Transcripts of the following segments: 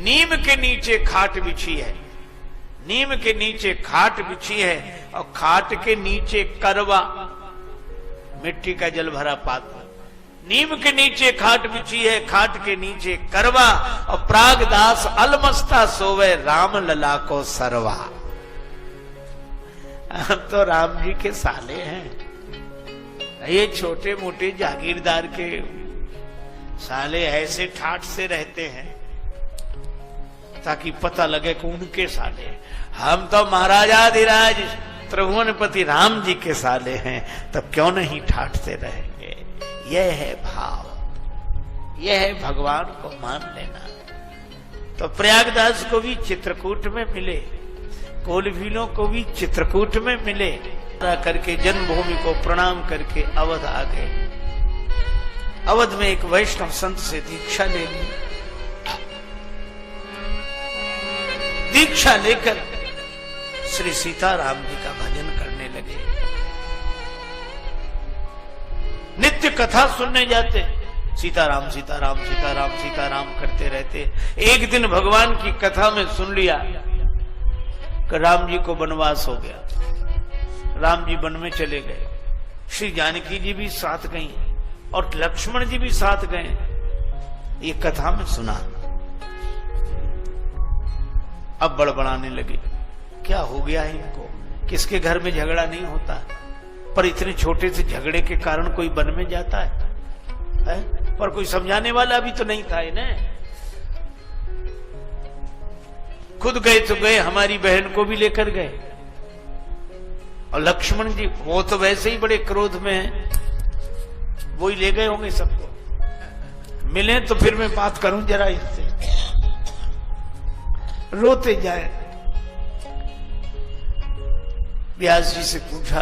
नीम के नीचे खाट बिछी है, नीम के नीचे खाट बिछी है और खाट के नीचे करवा, मिट्टी का जल भरा पात्र। नीम के नीचे खाट बिछी है, खाट के नीचे करवा, और प्रागदास अलमस्ता सोवे राम लला को सरवा। हम तो राम जी के साले हैं, ये छोटे मोटे जागीरदार के साले ऐसे ठाठ से रहते हैं ताकि पता लगे कि उनके साले। हम तो महाराजाधिराज त्रिभुवनपति राम जी के साले हैं, तब क्यों नहीं ठाठ से रहेंगे। यह है भाव, यह है भगवान को मान लेना। तो प्रयागदास को भी चित्रकूट में मिले, कोलभीलों को भी चित्रकूट में मिले, करके जन्मभूमि को प्रणाम करके अवध आ गए। अवध में एक वैष्णव संत से दीक्षा ले ली। दीक्षा लेकर श्री सीताराम जी का भजन करने लगे। नित्य कथा सुनने जाते, सीताराम सीताराम सीताराम सीताराम करते रहते। एक दिन भगवान की कथा में सुन लिया कि राम जी को वनवास हो गया, राम जी वन में चले गए। श्री जानकी जी भी साथ गई और लक्ष्मण जी भी साथ गए। ये कथा में सुना, अब बड़बड़ाने लगे, क्या हो गया है इनको, किसके घर में झगड़ा नहीं होता, पर इतने छोटे से झगड़े के कारण कोई वन में जाता है? पर कोई समझाने वाला भी तो नहीं था इन्हें। खुद गए तो गए, हमारी बहन को भी लेकर गए। और लक्ष्मण जी वो तो वैसे ही बड़े क्रोध में हैं, वो ही ले गए होंगे सबको। मिले तो फिर मैं बात करूं जरा इससे। रोते जाए। व्यास जी से पूछा,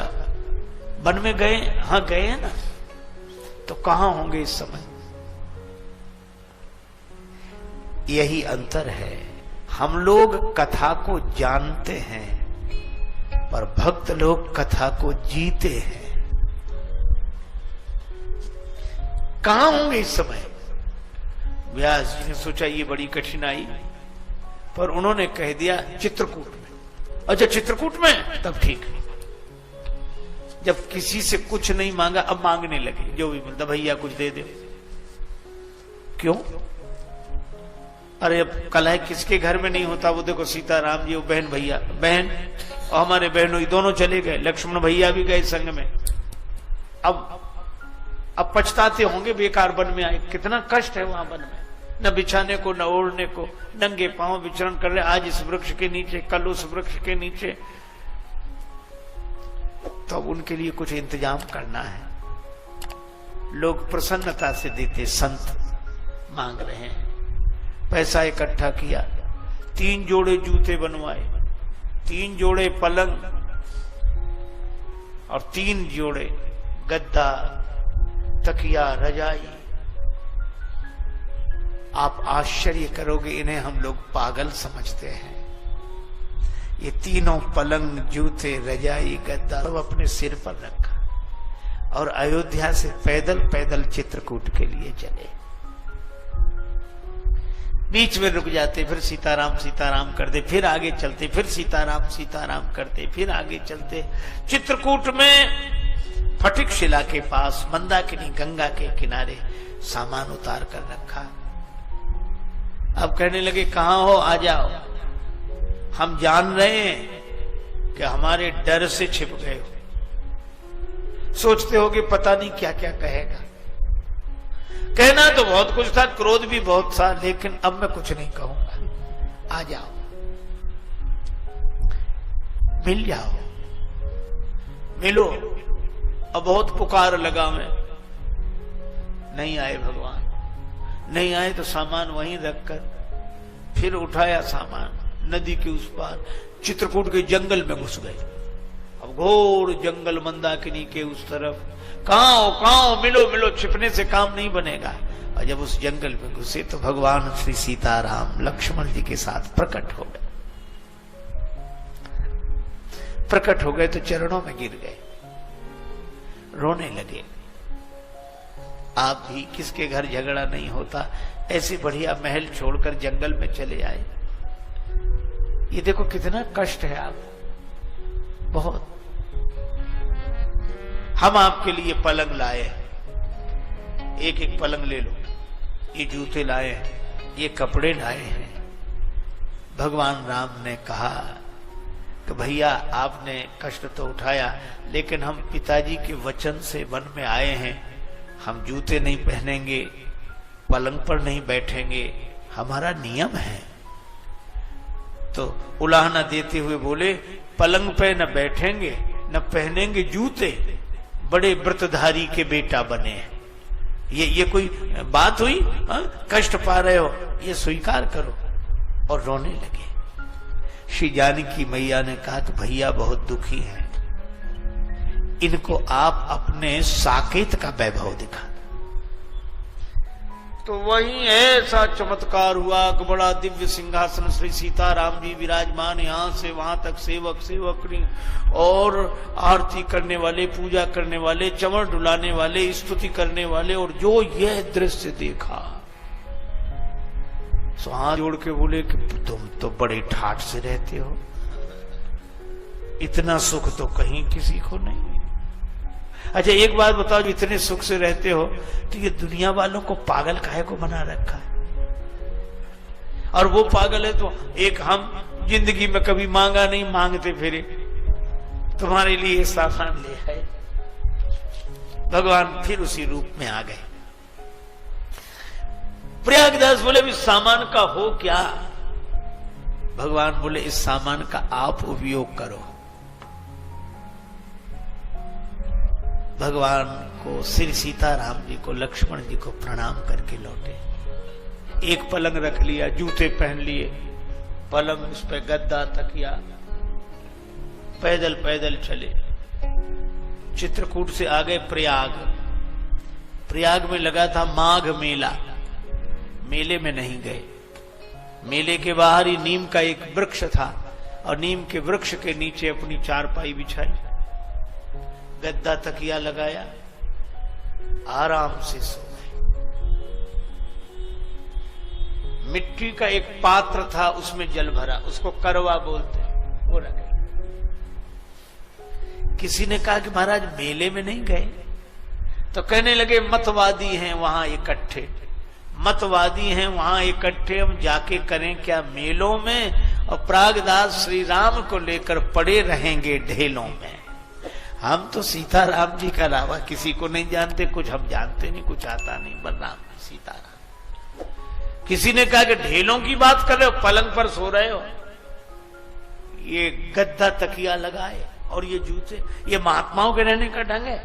वन में गए? हाँ गए हैं ना, तो कहां होंगे इस समय? यही अंतर है, हम लोग कथा को जानते हैं पर भक्त लोग कथा को जीते हैं। कहां होंगे इस समय? व्यास जी ने सोचा ये बड़ी कठिनाई, पर उन्होंने कह दिया चित्रकूट में। अच्छा चित्रकूट में, तब ठीक है। जब किसी से कुछ नहीं मांगा, अब मांगने लगे, जो भी मिलता भैया कुछ दे दे। क्यों? अरे अब कलह किसके घर में नहीं होता। वो देखो सीताराम जी, वो बहन भैया, बहन और हमारे बहनों दोनों चले गए, लक्ष्मण भैया भी गए संग में। अब पछताते होंगे बेकार वन में आए, कितना कष्ट है वहां वन में, न बिछाने को न ओढ़ने को, नंगे पांव विचरण कर रहे, आज इस वृक्ष के नीचे, कल उस वृक्ष के नीचे। तो अब उनके लिए कुछ इंतजाम करना है। लोग प्रसन्नता से देते, संत मांग रहे हैं। पैसा इकट्ठा किया, 3 जोड़े जूते बनवाए, 3 जोड़े पलंग और 3 जोड़े गद्दा, तकिया, रजाई। आप आश्चर्य करोगे, इन्हें हम लोग पागल समझते हैं। ये तीनों पलंग, जूते, रजाई, गद्दा सब अपने सिर पर रखा और अयोध्या से पैदल पैदल चित्रकूट के लिए चले। बीच में रुक जाते, फिर सीताराम सीताराम करते, फिर आगे चलते, फिर सीताराम सीताराम करते, फिर आगे चलते। चित्रकूट में फटिक शिला के पास मंदाकिनी गंगा के किनारे सामान उतार कर रखा। अब कहने लगे कहां हो, आ जाओ, हम जान रहे हैं कि हमारे डर से छिप गए हो। सोचते होगे पता नहीं क्या क्या कहेगा। कहना तो बहुत कुछ था, क्रोध भी बहुत था, लेकिन अब मैं कुछ नहीं कहूंगा। आ जाओ, मिल जाओ, मिलो। अब बहुत पुकार लगा मैं, नहीं आए भगवान। नहीं आए तो सामान वहीं रखकर फिर उठाया सामान, नदी के उस पार चित्रकूट के जंगल में घुस गए। अब घोर जंगल, मंदाकिनी के उस तरफ। कहां मिलो मिलो, छिपने से काम नहीं बनेगा। और जब उस जंगल में घुसे तो भगवान श्री सीताराम लक्ष्मण जी के साथ प्रकट हो गए। प्रकट हो गए तो चरणों में गिर गए, रोने लगे। आप भी, किसके घर झगड़ा नहीं होता, ऐसे बढ़िया महल छोड़कर जंगल में चले आए। ये देखो कितना कष्ट है आप, बहुत। हम आपके लिए पलंग लाए, एक एक पलंग ले लो, ये जूते लाए हैं, ये कपड़े लाए हैं। भगवान राम ने कहा कि भैया आपने कष्ट तो उठाया, लेकिन हम पिताजी के वचन से वन में आए हैं, हम जूते नहीं पहनेंगे, पलंग पर नहीं बैठेंगे, हमारा नियम है। तो उलाहना देते हुए बोले, पलंग पे न बैठेंगे न पहनेंगे जूते, बड़े व्रतधारी के बेटा बने। ये कोई बात हुई? कष्ट पा रहे हो, ये स्वीकार करो। और रोने लगे। श्री जानकी मैया ने कहा कि भैया बहुत दुखी हैं, इनको आप अपने साकेत का वैभव दिखा। तो वही ऐसा चमत्कार हुआ कि बड़ा दिव्य सिंहासन श्री सीताराम जी विराजमान, यहां से वहां तक सेवक सेवकनी और आरती करने वाले, पूजा करने वाले, चमर डुलाने वाले, स्तुति करने वाले। और जो यह दृश्य देखा सो हाथ जोड़ के बोले कि तुम तो बड़े ठाठ से रहते हो, इतना सुख तो कहीं किसी को नहीं। अच्छा एक बात बताओ, जो इतने सुख से रहते हो तो ये दुनिया वालों को पागल काहे को बना रखा है? और वो पागल है तो एक हम जिंदगी में कभी मांगा नहीं, मांगते फिरे, तुम्हारे लिए सामान ले आए। भगवान फिर उसी रूप में आ गए। प्रयागदास बोले इस सामान का हो क्या? भगवान बोले इस सामान का आप उपयोग करो। भगवान को, श्री सीताराम जी को, लक्ष्मण जी को प्रणाम करके लौटे। एक पलंग रख लिया, जूते पहन लिए, पलंग उस पे गद्दा तकिया, पैदल पैदल चले। चित्रकूट से आ गए प्रयाग। प्रयाग में लगा था माघ मेला, मेले में नहीं गए। मेले के बाहर ही नीम का एक वृक्ष था और नीम के वृक्ष के नीचे अपनी चारपाई बिछाई, गद्दा तकिया लगाया, आराम से सो गए। मिट्टी का एक पात्र था, उसमें जल भरा, उसको करवा बोलते हैं, वो रखे। किसी ने कहा कि महाराज मेले में नहीं गए? तो कहने लगे मतवादी हैं वहां इकट्ठे, मतवादी हैं वहां इकट्ठे, हम जाके करें क्या मेलों में? और प्रागदास श्री राम को लेकर पड़े रहेंगे ढेलों में। हम तो सीताराम जी का अलावा किसी को नहीं जानते, कुछ हम जानते नहीं, कुछ आता नहीं, बलराम सीताराम। किसी ने कहा कि ढेलों की बात कर रहे हो, पलंग पर सो रहे हो, ये गद्दा तकिया लगाए और ये जूते, ये महात्माओं के रहने का ढंग है?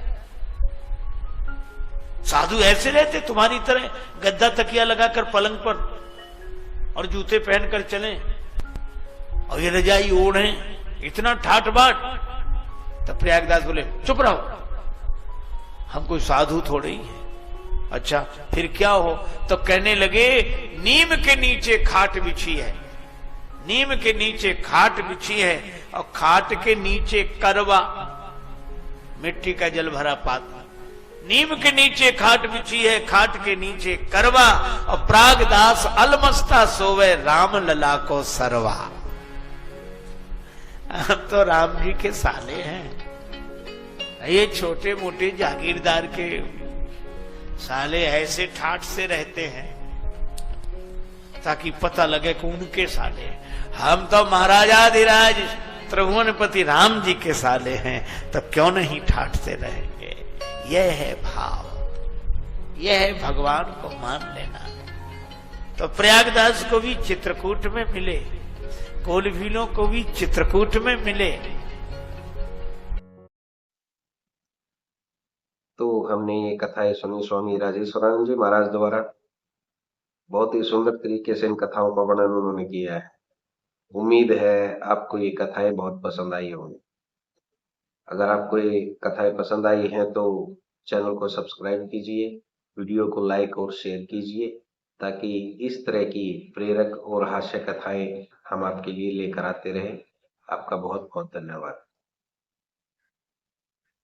साधु ऐसे रहते तुम्हारी तरह, गद्दा तकिया लगाकर पलंग पर और जूते पहनकर चलें और ये रजाई ओढ़े, इतना ठाट बाट? तब प्रयागदास बोले चुप रहो, हम कोई साधु थोड़े ही हैं। अच्छा फिर क्या हो? तो कहने लगे नीम के नीचे खाट बिछी है, नीम के नीचे खाट बिछी है और खाट के नीचे करवा, मिट्टी का जल भरा पात्र, नीम के नीचे खाट बिछी है, खाट के नीचे करवा, और प्रागदास अलमस्ता सोवे राम लला को सरवा। हम तो राम जी के साले हैं, ये छोटे मोटे जागीरदार के साले ऐसे ठाठ से रहते हैं ताकि पता लगे कि उनके साले। हम तो महाराजाधिराज त्रिभुवनपति राम जी के साले हैं, तो क्यों नहीं ठाठ से रहेंगे? यह है भाव, यह है भगवान को मान लेना। तो प्रयागदास को भी चित्रकूट में मिले, कोलभीलों को भी चित्रकूट में मिले। तो हमने ये कथाएं सुनी स्वामी राजेश्वरानंद जी महाराज द्वारा। बहुत ही सुंदर तरीके से इन कथाओं का वर्णन उन्होंने किया है। उम्मीद है आपको ये कथाएं बहुत पसंद आई होंगी। अगर आपको ये कथाएं पसंद आई हैं तो चैनल को सब्सक्राइब कीजिए, वीडियो को लाइक और शेयर कीजिए, ताकि इस तरह की प्रेरक और हास्य कथाएं हम आपके लिए लेकर आते रहें। आपका बहुत बहुत धन्यवाद।